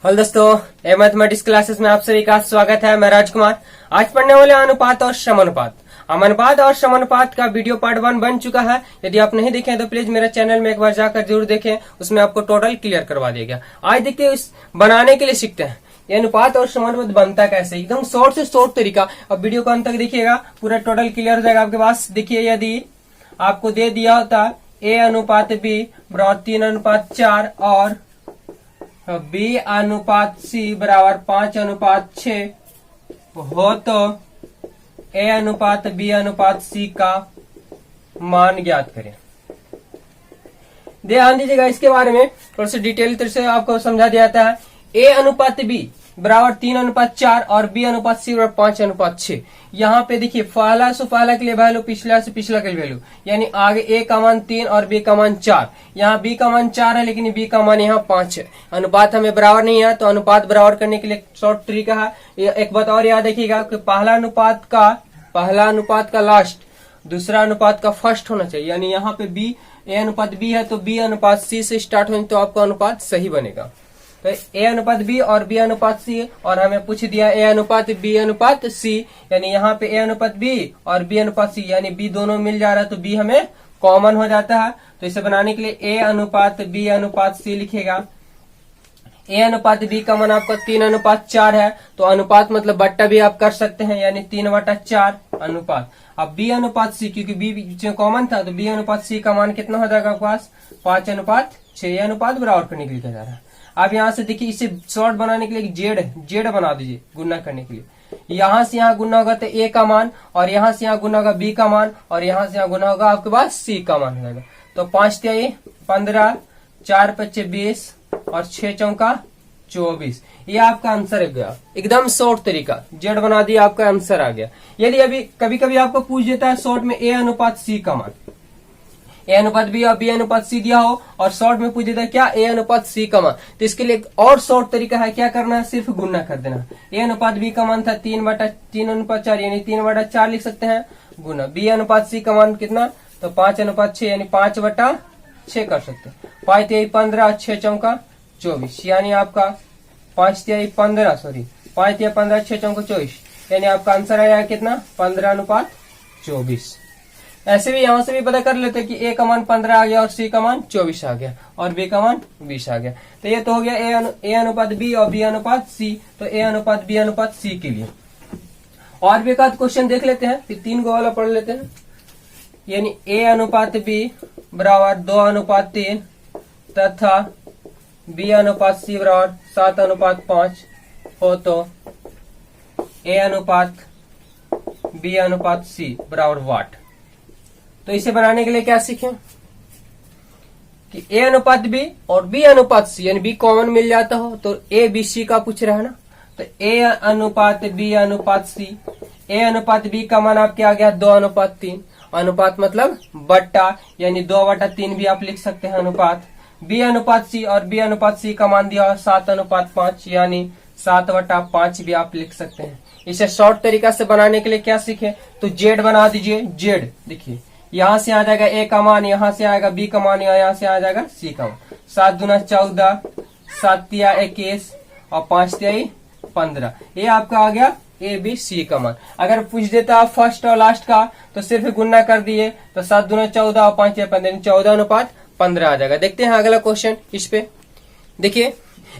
Hello दोस्तों, ए mathematics classes में आप सभी का स्वागत है। मैं राजकुमार। आज पढ़ने वाले अनुपात और समानुपात। अनुपात और समानुपात का वीडियो पार्ट 1 बन चुका है। यदि आप नहीं देखें तो प्लीज मेरे चैनल में एक बार जाकर जरूर देखें, उसमें आपको टोटल क्लियर करवा देगा। आज देखते हैं इस बनाने के लिए सीखते हैं ये अनुपात और समानुपात बनता कैसे, एकदम शॉर्ट से शॉर्ट तरीका। अब वीडियो को अंत तक देखिएगा, पूरा टोटल क्लियर हो जाएगा आपके पास। देखिए, यदि आपको दे दिया होता ए अनुपात बी बराबर 3:4 और बी अनुपात सी बराबर 5:6 हो तो ए अनुपात बी अनुपात सी का मान ज्ञात करें। ध्यान दीजिएगा, इसके बारे में थोड़ा सा डिटेल तरह से आपको समझा दिया जाता है। ए अनुपात बी बराबर 3:4 और बी अनुपात सी बराबर 5:6। यहाँ पे देखिए, पहला से पहला के लिए वैल्यू, पिछला से पिछला के लिए वैल्यू, यानी आगे ए का मान 3 और बी का मान 4। यहाँ बी का मान 4 है लेकिन बी का मान यहाँ 5 है। अनुपात हमें बराबर नहीं है, तो अनुपात बराबर करने के लिए शॉर्ट तरीका है। एक बात और याद रखिएगा कि पहला अनुपात का लास्ट, दूसरा अनुपात का फर्स्ट होना चाहिए। यानी यहाँ पे बी ए अनुपात बी है तो बी अनुपात सी से स्टार्ट होने, तो आपका अनुपात सही बनेगा। तो ए अनुपात बी और बी अनुपात सी, और हमें पूछ दिया ए अनुपात बी अनुपात सी, यानी यहाँ पे ए अनुपात बी और बी अनुपात सी, यानी बी दोनों मिल जा रहा है तो बी हमें कॉमन हो जाता है। तो इसे बनाने के लिए ए अनुपात बी अनुपात सी लिखेगा। ए अनुपात बी का मान आपका 3:4 है, तो अनुपात मतलब बट्टा भी आप कर सकते हैं, यानी 3/4 अनुपात। अब बी अनुपात सी, क्योंकि बी बीच में कॉमन था, तो बी अनुपात सी का मान कितना हो जाएगा आपके पास 5:6। अनुपात बराबर करने के लिए कहा जा रहा है। अब यहाँ से देखिए, इसे शॉर्ट बनाने के लिए जेड बना दीजिए गुना करने के लिए। यहाँ से यहाँ गुना होगा तो ए का मान, और यहाँ से यहाँ गुना होगा बी का मान, और यहाँ से यहाँ गुना होगा आपके पास सी का मान हो जाएगा। तो 5×3 = 15, 4×5 = 20 और 6×4 = 24। ये आपका आंसर है गया, एकदम शॉर्ट तरीका। जेड बना दिया, आपका आंसर आ गया। यदि अभी कभी कभी आपको पूछ देता है शॉर्ट में ए अनुपात सी का मान, ए अनुपात बी और बी अनुपात सी दिया हो और शॉर्ट में पूछ देता है क्या ए अनुपात सी का मान, तो इसके लिए एक और शॉर्ट तरीका है। क्या करना है, सिर्फ गुना कर देना। ए अनुपात बी का मान था 3/4, यानी 3/4 लिख सकते हैं, गुना बी अनुपात सी का मान कितना, तो 5:6, यानी 5/6 कर सकते हैं। 5×3 = 15, 6×4 = 24, यानी आपका 5×3 = 15, 6×4 = 24, यानी आपका आंसर आया कितना 15:24। ऐसे भी यहां से भी पता कर लेते कि ए का मान 15 आ गया और सी का मान 24 आ गया और बी का मान 20 आ गया। तो ये तो हो गया ए अनुपात बी और बी अनुपात सी। तो ए अनुपात बी अनुपात सी के लिए और भी एक आध क्वेश्चन देख लेते हैं, फिर 3 वाला पढ़ लेते हैं। यानी ए अनुपात बी बराबर 2:3 तथा बी अनुपात सी बराबर 7:5 हो तो ए अनुपात बी अनुपात सी बराबर वाट। तो इसे बनाने के लिए क्या सीखें कि ए अनुपात बी और बी अनुपात सी, यानी बी कॉमन मिल जाता हो तो ए बी सी का पूछ रहा है ना, तो ए अनुपात बी अनुपात सी, ए अनुपात बी का मान आपके आ गया 2:3। अनुपात मतलब बट्टा, यानी 2/3 भी आप लिख सकते हैं अनुपात। बी अनुपात सी और बी अनुपात सी का मान दिया 7:5, यानी 7/5 भी आप लिख सकते हैं। इसे शॉर्ट तरीका से बनाने के लिए क्या सीखे, तो जेड बना दीजिए। जेड देखिए, यहाँ से आ जाएगा ए का मान, यहाँ से आएगा बी का मान, यहाँ से आ जाएगा सी का मान। 7×2 = 14, 7×3 = 21 और 5×3 = 15। ये आपका आ गया ए बी सी का मान। अगर पूछ देता आप फर्स्ट और लास्ट का, तो सिर्फ गुना कर दिए, तो 7×2 = 14 और 5×3 = 15, 14:15 आ जाएगा। देखते हैं अगला क्वेश्चन। इस पे देखिए,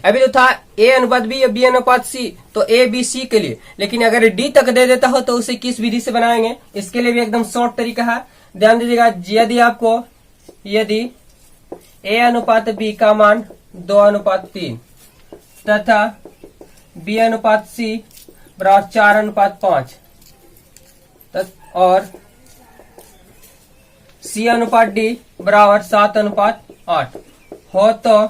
अभी तो था ए अनुपात बी या बी अनुपात सी, तो ए बी सी के लिए, लेकिन अगर डी तक दे देता हो तो उसे किस विधि से बनाएंगे, इसके लिए भी एकदम शॉर्ट तरीका है। ध्यान दीजिएगा, यदि ए अनुपात बी का मान 2:3 तथा बी अनुपात सी बराबर 4:5 और सी अनुपात डी बराबर 7:8 हो तो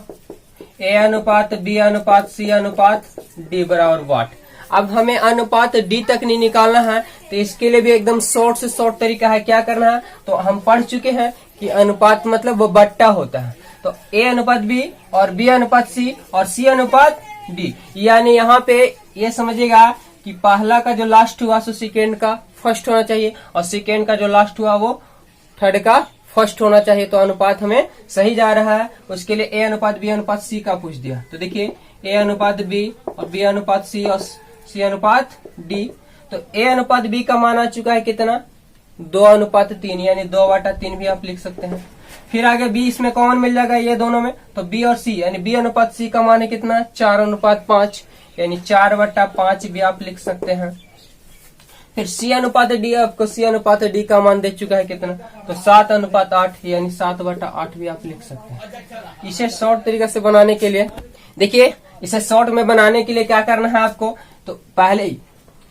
ए अनुपात बी अनुपात सी अनुपात डी बराबर वाट। अब हमें अनुपात डी तक नहीं निकालना है, तो इसके लिए भी एकदम शॉर्ट से शॉर्ट तरीका है। क्या करना है, तो हम पढ़ चुके हैं कि अनुपात मतलब वो बट्टा होता है। तो ए अनुपात बी और बी अनुपात सी और सी अनुपात डी, यानी यहाँ पे ये समझिएगा कि पहला का जो लास्ट हुआ सो सेकेंड का फर्स्ट होना चाहिए, और सेकेंड का जो लास्ट हुआ वो थर्ड का फर्स्ट होना चाहिए, तो अनुपात हमें सही जा रहा है। उसके लिए ए अनुपात बी अनुपात सी का पूछ दिया। तो देखिए ए अनुपात बी और बी अनुपात सी और सी अनुपात डी। तो ए अनुपात बी का मान आ चुका है कितना, 2:3, यानी 2/3 भी आप लिख सकते हैं। फिर आगे बी इसमें कॉमन मिल जाएगा ये दोनों में, तो बी और सी यानी बी अनुपात सी का मान है कितना, 4:5, यानी 4/5 भी आप लिख सकते हैं। फिर सी अनुपात डी, आपको सी अनुपात डी का मान दे चुका है कितना, तो 7:8, यानी 7/8 भी आप लिख सकते हैं। इसे शॉर्ट तरीके से बनाने के लिए देखिए, इसे शॉर्ट में बनाने के लिए क्या करना है आपको, तो पहले ही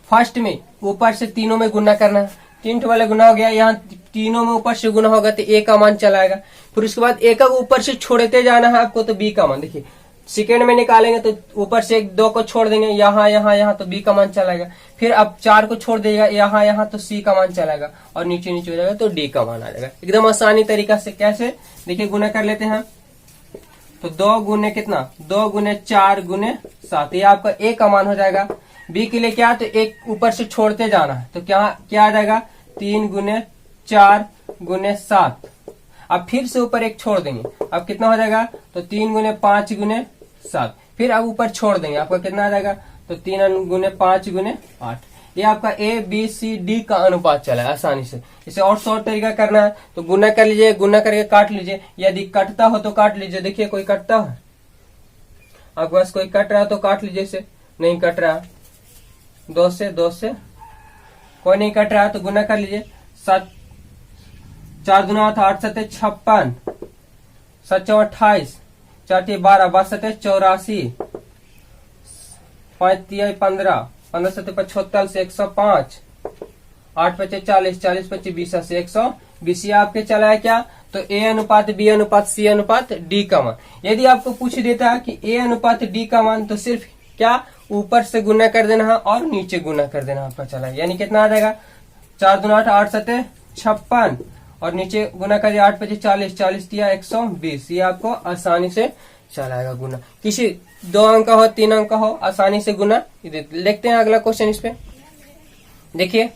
फर्स्ट में ऊपर से तीनों में गुना करना है। 3 वाला गुना हो गया, यहाँ तीनों में ऊपर से गुना होगा तो ए का मान चला आएगा। फिर उसके बाद ए का ऊपर से छोड़ते जाना है आपको, तो बी का मान देखिए सेकेंड में निकालेंगे तो ऊपर से 2 को छोड़ देंगे, यहाँ यहाँ यहाँ, तो बी का मान चलाएगा। फिर अब 4 को छोड़ देगा यहाँ यहाँ, तो सी का मान चलाएगा और नीचे नीचे हो जाएगा तो डी का मान आ जाएगा। एकदम आसानी तरीका से कैसे, देखिए गुना कर लेते हैं। तो 2 गुने कितना, 2 गुने 4 गुने 7, ये आपका ए का मान हो जाएगा। बी के लिए क्या, तो एक ऊपर से छोड़ते जाना है, तो क्या आ जाएगा, 3 गुने 4 गुने 7। अब फिर से ऊपर एक छोड़ देंगे, अब कितना हो जाएगा, तो 3 गुने 5 गुने 7। फिर अब ऊपर छोड़ देंगे, आपका कितना आ जाएगा, तो 3 गुने 5 गुने 8। ये आपका ए बी सी डी का अनुपात चला है आसानी से। इसे और शॉर्ट तरीका करना है तो गुना कर लीजिए, गुना करके काट लीजिए। यदि कटता हो तो काट लीजिए। देखिए कोई कटता है आपके पास, कोई कट रहा है तो काट लीजिए। इसे नहीं कट रहा, 2 से कोई नहीं कट रहा तो गुना कर लीजिए। 4 दूना 8, 7 56, 7 28, 4 12, 12 7 84, 5 3 15, 15 7 75 से 105, 8 5 40, 40 25 20 से 120। ये आपके चला है क्या, तो ए अनुपात बी अनुपात सी अनुपात डी का मान। यदि आपको पूछ देता है कि ए अनुपात डी का मान, तो सिर्फ क्या ऊपर से गुना कर देना है और नीचे गुना कर देना आपका चला है। यानी कितना आ जाएगा, 4 दूना 8, 8 7 56 और नीचे गुना करिए 8 5 40, 40 दिया 120। ये आपको आसानी से चलाएगा गुना। किसी 2 अंक का हो 3 अंक का हो, आसानी से गुना। देखते हैं अगला क्वेश्चन इस पे। देखिए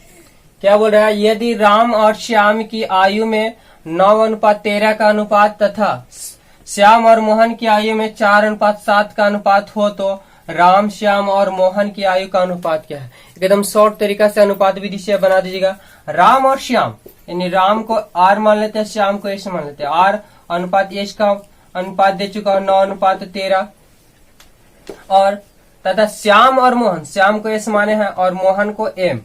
क्या बोल रहा है, यदि राम और श्याम की आयु में 9:13 का अनुपात तथा श्याम और मोहन की आयु में 4:7 का अनुपात हो, तो राम श्याम और मोहन की आयु का अनुपात क्या है। एकदम शॉर्ट तरीका से अनुपात विधि से बना दीजिएगा। राम और श्याम, यानी राम को आर मान लेते हैं, श्याम को एस मान लेते हैं। आर अनुपात एस का अनुपात दे चुका है 9:13, और तथा श्याम और मोहन, श्याम को एस माने हैं और मोहन को एम,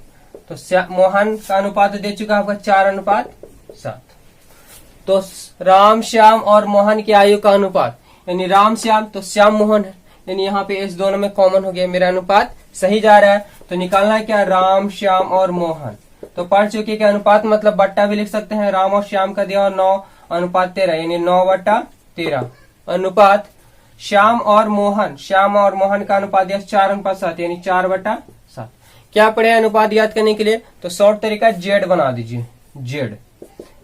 तो मोहन का अनुपात दे चुका है आपका 4:7। तो राम श्याम और मोहन की आयु का अनुपात, यानी राम श्याम तो श्याम मोहन है, यानी यहाँ पे इस दोनों में कॉमन हो गया, मेरा अनुपात सही जा रहा है। तो निकालना है क्या, राम श्याम और मोहन। तो पढ़ चुके कि अनुपात मतलब बट्टा भी लिख सकते हैं। राम और श्याम का दिया 9:13, यानी 9/13 अनुपात श्याम और मोहन, श्याम और मोहन का अनुपात दिया 4:7, यानी 4/7। क्या पढ़े अनुपात याद करने के लिए, तो शॉर्ट तरीका जेड बना दीजिए। जेड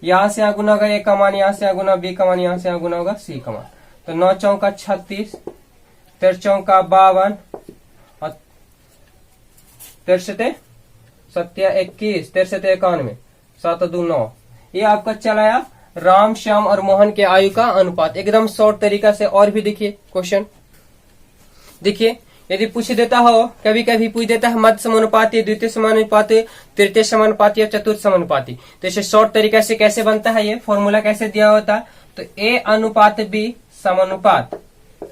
यहाँ से यहाँ गुना होगा ए का मान, यहाँ से यहाँ गुना बी का मान, यहाँ से यहाँ गुना होगा सी का मान। तो 9 चौका 36, 13 चौका 52 और 13 7 21, 13 91, 7 2 9। ये आपका चलाया राम श्याम और मोहन के आयु का अनुपात। एकदम शॉर्ट तरीका से। और भी देखिए क्वेश्चन, देखिए यदि पूछ देता हो, कभी कभी पूछ देता है मध्य समानुपाती, द्वितीय समानुपाती, तृतीय समानुपाती और चतुर्थ समानुपाती। तो इसे शॉर्ट तरीके से कैसे बनता है, ये फॉर्मूला कैसे दिया होता है, तो ए अनुपात बी समानुपात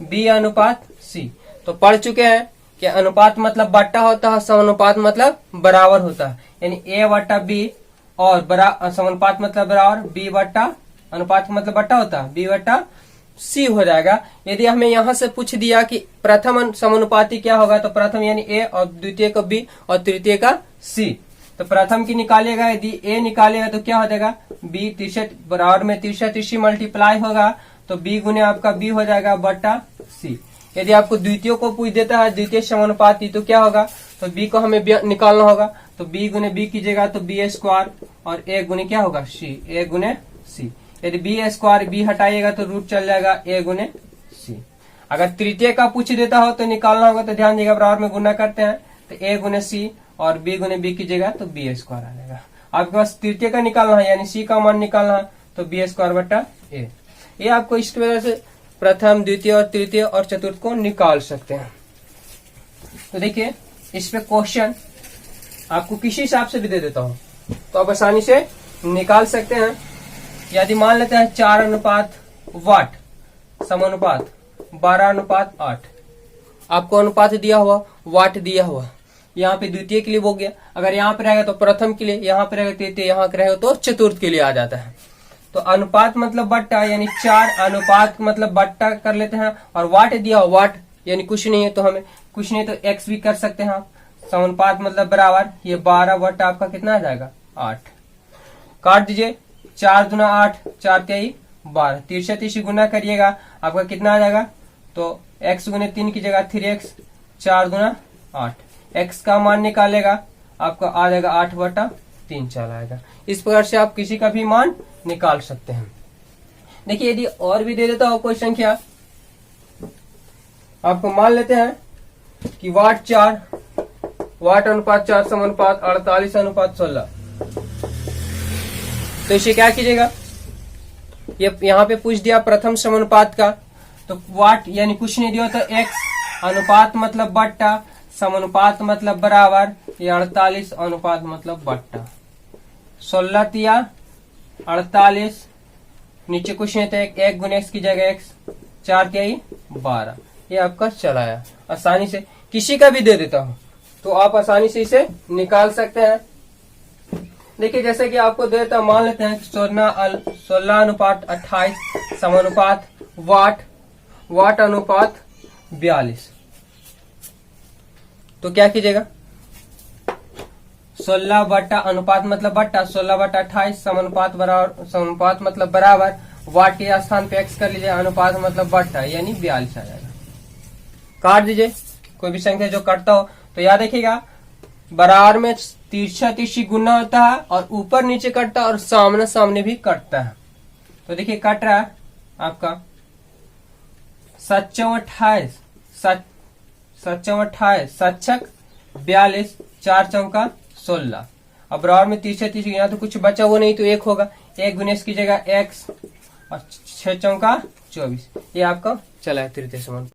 बी अनुपात सी। तो पढ़ चुके हैं कि अनुपात मतलब बट्टा होता है, समानुपात मतलब बराबर होता है, यानी ए बट्टा बी और समानुपात मतलब बराबर, बी बट्टा अनुपात मतलब बट्टा होता है, बी बट्टा सी हो जाएगा। यदि हमें यहाँ से पूछ दिया कि प्रथम समानुपाती क्या होगा, तो प्रथम यानी ए और द्वितीय का बी और तृतीय का सी। तो प्रथम की निकालिएगा, यदि ए निकालेगा तो क्या हो जाएगा, बी 63 बराबर में 63 मल्टीप्लाई होगा, तो बी गुने आपका बी हो जाएगा बट्टा सी। यदि आपको द्वितीय को पूछ देता है द्वितीय समानुपाती, तो क्या होगा, तो बी को हमें निकालना होगा, तो बी गुने बी कीजिएगा तो बी स्क्वायर और ए गुने क्या होगा सी, ए गुने सी। यदि बी स्क्वायर बी हटाइएगा तो रूट चल जाएगा ए गुने सी। अगर तृतीय का पूछ देता हो तो निकालना होगा, तो ध्यान दीजिएगा बराबर में गुना करते हैं, तो ए गुने सी और बी गुने बी कीजिएगा तो बी स्क्वायर आ जाएगा। आपके पास तृतीय का निकालना है, यानी सी का मान निकालना है, तो बी स्क्वायर बट्टा ए। ये आपको इस वजह से प्रथम, द्वितीय और तृतीय और चतुर्थ को निकाल सकते हैं। तो देखिए इस पे क्वेश्चन आपको किसी हिसाब से भी दे देता हूं तो आप आसानी से निकाल सकते हैं। यदि मान लेते हैं 4 अनुपात वाट समानुपात 12 अनुपात 8, आपको अनुपात दिया हुआ, वाट दिया हुआ, यहाँ पे द्वितीय के लिए हो गया, अगर यहाँ पे रहेगा तो प्रथम के लिए, यहाँ पे रहेगा तृतीय, यहाँ पे रहेगा तो चतुर्थ के लिए आ जाता है। तो अनुपात मतलब बट्टा, यानी 4 अनुपात मतलब बट्टा कर लेते हैं, और वाट दिया हो, वाट यानी कुछ नहीं है तो हमें कुछ नहीं तो एक्स भी कर सकते हैं आप। समानुपात मतलब बराबर, ये 12 बट्टा आपका कितना आ जाएगा 8। काट दीजिए, 4 दूना 8, 4 तेई 12, 30 गुना करिएगा आपका कितना आ जाएगा, तो x गुने 3 की जगह 3x, 4 दूना 8, x का मान निकालेगा आपका आ जाएगा 8 बटा 3 चला आएगा। इस प्रकार से आप किसी का भी मान निकाल सकते हैं। देखिए यदि और भी दे देता हो कोई संख्या, आपको मान लेते हैं कि वाट 4, वाट अनुपात 4 समानुपात 48 अनुपात 16, तो इसे क्या कीजिएगा, ये यहाँ पे पूछ दिया प्रथम समानुपात का, तो वाट यानी कुछ नहीं दिया तो x, अनुपात मतलब बट्टा, समानुपात मतलब बराबर, ये 48 अनुपात मतलब बट्टा, 16 तिया 48, नीचे कुछ नहीं तो एक गुने x की जगह x, 4 क्या 12, ये आपका चलाया। आसानी से किसी का भी दे देता हूं तो आप आसानी से इसे निकाल सकते हैं। देखिए जैसे कि आपको देता, मान लेते हैं 16 अनुपात 28 समानुपात वाट, वाट अनुपात 42, तो क्या कीजिएगा, 16 बट्टा अनुपात मतलब बट्टा, 16 बट्टा 28 समानुपात बराबर, समानुपात मतलब बराबर, वाट के स्थान पे x कर लीजिए, अनुपात मतलब बट्टा यानी 42 आ जाएगा। काट दीजिए, कोई भी संख्या जो कटता हो तो याद रखिएगा बराबर में तिरछा तिरछी गुना होता है, और ऊपर नीचे कटता है और सामने सामने भी कटता है। तो देखिए कट रहा है आपका 7 28, 7 42, 4 चौका 16। अब बराबर में तिरछा तिरछी, यहाँ तो कुछ बचा हुआ नहीं तो 1 होगा, 1 गुने की जगह x, और 6 चौका 24, ये आपका चला है तृतीय समान।